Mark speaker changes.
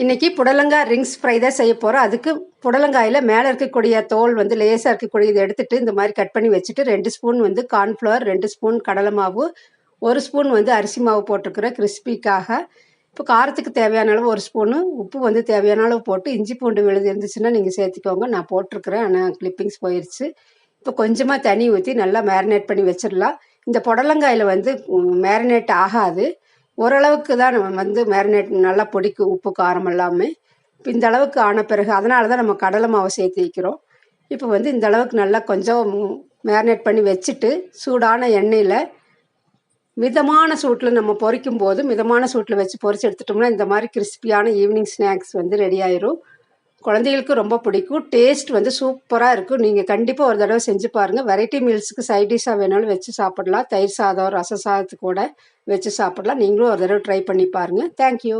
Speaker 1: இன்றைக்கி புடலங்காய் rings fry தான் செய்ய போகிறோம். அதுக்கு புடலங்காயில் மேலே இருக்கக்கூடிய தோல் வந்து லேசாக இருக்கக்கூடிய இதை எடுத்துகிட்டு இந்த மாதிரி கட் பண்ணி வச்சுட்டு 2 ஸ்பூன் வந்து கார்ன்ஃப்ளவர், 2 ஸ்பூன் கடலை மாவு, 1 ஸ்பூன் வந்து அரிசி மாவு போட்டிருக்கிறேன் கிறிஸ்பிக்காக. இப்போ காரத்துக்கு தேவையான அளவு 1 ஸ்பூனு, உப்பு வந்து தேவையான அளவு போட்டு, இஞ்சி பூண்டு விழுது இருந்துச்சுன்னா நீங்கள் சேர்த்துக்கோங்க. நான் போட்டிருக்கிறேன், ஆனால் கிளிப்பிங்ஸ் போயிடுச்சு. இப்போ கொஞ்சமாக தண்ணி ஊற்றி நல்லா மேரினேட் பண்ணி வச்சிடலாம். இந்த புடலங்காயில் வந்து மேரினேட் ஆகாது, ஓரளவுக்கு தான் நம்ம வந்து மேரினேட் நல்லா பிடிக்கும், உப்பு காரம் எல்லாமே. இப்போ இந்த அளவுக்கு ஆன பிறகு அதனால தான் நம்ம கடலை மாவை சேர்த்து வைக்கிறோம். இப்போ வந்து இந்த அளவுக்கு நல்லா கொஞ்சம் மேரினேட் பண்ணி வச்சுட்டு சூடான எண்ணெயில் மிதமான சூட்டில் நம்ம பொரிக்கும் போது மிதமான சூட்டில் வச்சு பொரிச்சு எடுத்துட்டோம்னா இந்த மாதிரி கிறிஸ்பியான ஈவினிங் ஸ்நாக்ஸ் வந்து ரெடி ஆயிரும். குழந்தைகளுக்கு ரொம்ப பிடிக்கும். டேஸ்ட் வந்து சூப்பராக இருக்கும். நீங்கள் கண்டிப்பாக ஒரு தடவை செஞ்சு பாருங்கள். வெரைட்டி மீல்ஸுக்கு சைட் டிஷ்ஷாக வேணாலும் வச்சு சாப்பிடலாம். தயிர் சாதம், ரச சாதத்துக்கு கூட வச்சு சாப்பிடலாம். நீங்களும் ஒரு தடவை ட்ரை பண்ணி பாருங்கள். தேங்க்யூ.